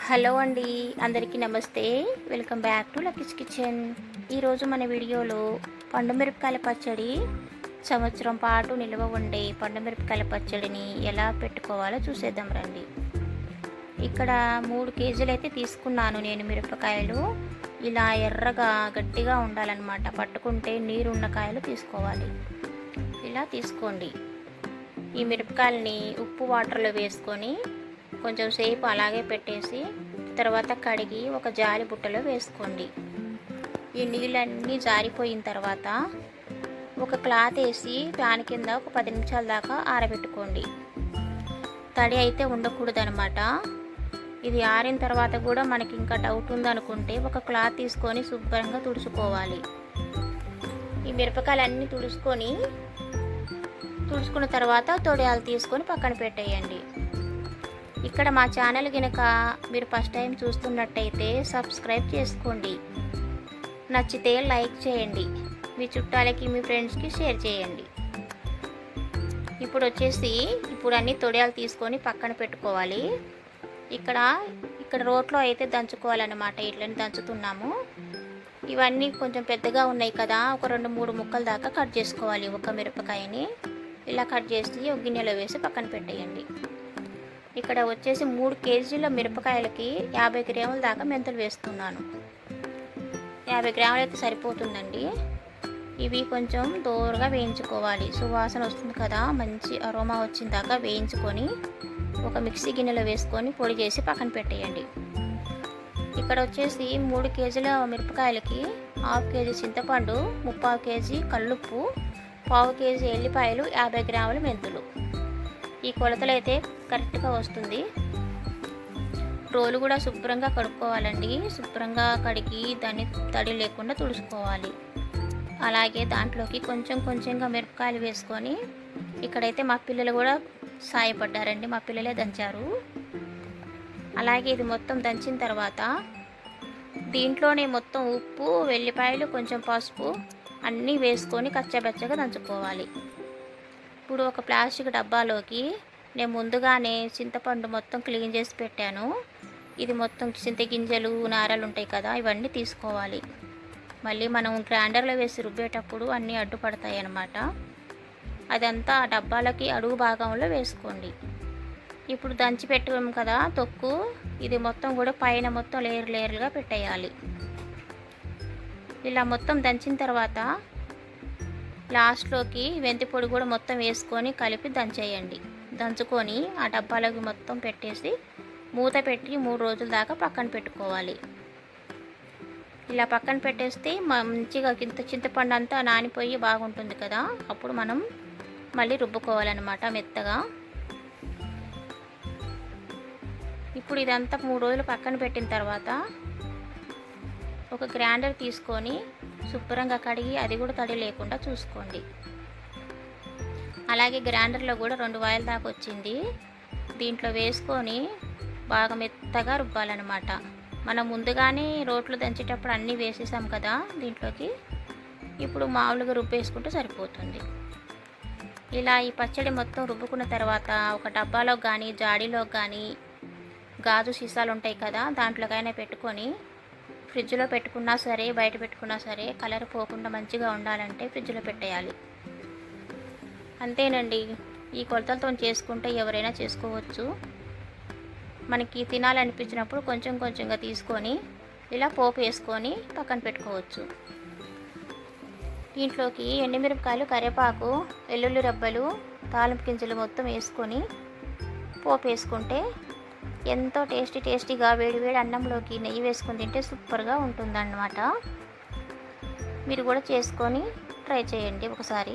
Hello అండి, అందరికీ నమస్తే. Welcome back to Lucky's kitchen. ఈరోజు మన వీడియోలో పండు మిరపకాయల పచ్చడి, సంవత్సరం పాటు నిల్వ ఉండే పండు మిరపకాయల పచ్చడిని ఎలా పెట్టుకోవాలో చూసేద్దాం రండి. ఇక్కడ 3 కేజీలు అయితే తీసుకున్నాను నేను మిరపకాయలు. ఇలా ఎర్రగా గట్టిగా ఉండాలన్నమాట. పట్టుకుంటే నీరున్న కాయలు తీసుకోవాలి. ఇలా తీసుకోండి. ఈ మిరపకాయలని ఉప్పు వాటర్లో వేసుకొని కొంచెం సేపు అలాగే పెట్టేసి తర్వాత కడిగి ఒక జాలి బుట్టలో వేసుకోండి. ఈ నీళ్ళన్నీ జారిపోయిన తర్వాత ఒక క్లాత్ వేసి ఫ్యాన్ కింద ఒక 10 నిమిషాల దాకా ఆరబెట్టుకోండి. తడి అయితే ఉండకూడదనమాట. ఇది ఆరిన తర్వాత కూడా మనకి ఇంకా డౌట్ ఉందనుకుంటే ఒక క్లాత్ తీసుకొని శుభ్రంగా తుడుచుకోవాలి. ఈ మిరపకాయలన్నీ తుడుచుకున్న తర్వాత తొడియాలు తీసుకొని పక్కన పెట్టేయండి. ఇక్కడ మా ఛానల్ కనుక మీరు ఫస్ట్ టైం చూస్తున్నట్టయితే సబ్స్క్రైబ్ చేసుకోండి. నచ్చితే లైక్ చేయండి. మీ చుట్టాలకి మీ ఫ్రెండ్స్కి షేర్ చేయండి. ఇప్పుడు అన్ని తొడియాలు తీసుకొని పక్కన పెట్టుకోవాలి. ఇక్కడ రోట్లో అయితే దంచుకోవాలన్నమాట. ఇట్లని దంచుతున్నాము. ఇవన్నీ కొంచెం పెద్దగా ఉన్నాయి కదా, ఒక 2-3 ముక్కల దాకా కట్ చేసుకోవాలి. ఒక మిరపకాయని ఇలా కట్ చేసి ఒక గిన్నెలో వేసి పక్కన పెట్టేయండి. ఇక్కడ 3 కేజీల మిరపకాయలకి 50 గ్రాముల దాకా మెంతులు వేస్తున్నాను. 50 గ్రాములు అయితే సరిపోతుందండి. ఇవి కొంచెం దోరగా వేయించుకోవాలి. సువాసన వస్తుంది కదా, మంచి అరోమా వచ్చిన దాకా వేయించుకొని ఒక మిక్సీ గిన్నెలో వేసుకొని పొడి చేసి పక్కన పెట్టేయండి. ఇక్కడ 3 కేజీల మిరపకాయలకి 1/2 కేజీ చింతపండు, 3/4 కేజీ కల్లుప్పు, 1/4 కేజీ ఎల్లిపాయలు, 50 గ్రాముల మెంతులు. ఈ కొలతలు అయితే కరెక్ట్గా వస్తుంది. రోలు కూడా శుభ్రంగా కడుక్కోవాలండి. శుభ్రంగా కడిగి దాన్ని తడి లేకుండా తుడుచుకోవాలి. అలాగే దాంట్లోకి కొంచెంగా మిరపకాయలు వేసుకొని, ఇక్కడైతే మా పిల్లలు కూడా సాయపడ్డారండి. మా పిల్లలే దంచారు. అలాగే ఇది మొత్తం దంచిన తర్వాత దీంట్లోనే మొత్తం ఉప్పు, వెల్లిపాయలు, కొంచెం పసుపు అన్నీ వేసుకొని కచ్చబెచ్చగా దంచుకోవాలి. ఇప్పుడు ఒక ప్లాస్టిక్ డబ్బాలోకి నేను ముందుగానే చింతపండు మొత్తం క్లీన్ చేసి పెట్టాను. ఇది మొత్తం చింతగింజలు, నారలు ఉంటాయి కదా, ఇవన్నీ తీసుకోవాలి. మళ్ళీ మనం గ్రైండర్లో వేసి రుబ్బేటప్పుడు అన్నీ అడ్డుపడతాయి అన్నమాట. అదంతా ఆ డబ్బాలకి అడుగు భాగంలో వేసుకోండి. ఇప్పుడు దంచి పెట్టుకోం కదా తొక్కు, ఇది మొత్తం కూడా పైన మొత్తం లేయర్లుగా పెట్టేయాలి. ఇలా మొత్తం దంచిన తర్వాత లాస్ట్లోకి మెంతి పొడి కూడా మొత్తం వేసుకొని కలిపి దంచేయండి. దంచుకొని ఆ డబ్బాలోకి మొత్తం పెట్టేసి మూత పెట్టి 3 రోజుల దాకా పక్కన పెట్టుకోవాలి. ఇలా పక్కన పెట్టేస్తే మంచిగా చింతపండు అంతా నానిపోయి బాగుంటుంది కదా, అప్పుడు మనం మళ్ళీ రుబ్బుకోవాలన్నమాట మెత్తగా. ఇప్పుడు ఇదంతా 3 రోజులు పక్కన పెట్టిన తర్వాత ఒక గ్రైండర్ తీసుకొని శుభ్రంగా కడిగి అది కూడా తడి లేకుండా చూసుకోండి. అలాగే గ్రైండర్లో కూడా 2 వాయిల దాకా వచ్చింది. దీంట్లో వేసుకొని బాగా మెత్తగా రుబ్బాలన్నమాట. మనం ముందుగానే రోట్లో దంచేటప్పుడు అన్నీ వేసేసాం కదా దీంట్లోకి, ఇప్పుడు మామూలుగా రుబ్బేసుకుంటే సరిపోతుంది. ఇలా ఈ పచ్చడి మొత్తం రుబ్బుకున్న తర్వాత ఒక డబ్బాలో కానీ జాడీలో కానీ గాజు సీసాలు ఉంటాయి కదా, దాంట్లోకైనా పెట్టుకొని ఫ్రిడ్జ్లో పెట్టుకున్నా సరే బయట పెట్టుకున్నా సరే కలర్ పోకుండా మంచిగా ఉండాలంటే ఫ్రిడ్జ్లో పెట్టేయాలి. అంతేనండి. ఈ కొలతలతో చేసుకుంటే ఎవరైనా చేసుకోవచ్చు. మనకి తినాలనిపించినప్పుడు కొంచెంగా తీసుకొని ఇలా పోపు వేసుకొని పక్కన పెట్టుకోవచ్చు. దీంట్లోకి ఎండుమిరపకాయలు, కరివేపాకు, వెల్లుల్లి రెబ్బలు, తాలింపు గింజలు మొత్తం వేసుకొని పోపు వేసుకుంటే ఎంతో టేస్టీగా వేడివేడి అన్నంలోకి నెయ్యి వేసుకొని తింటే సూపర్గా ఉంటుందన్నమాట. మీరు కూడా చేసుకొని ట్రై చేయండి ఒకసారి.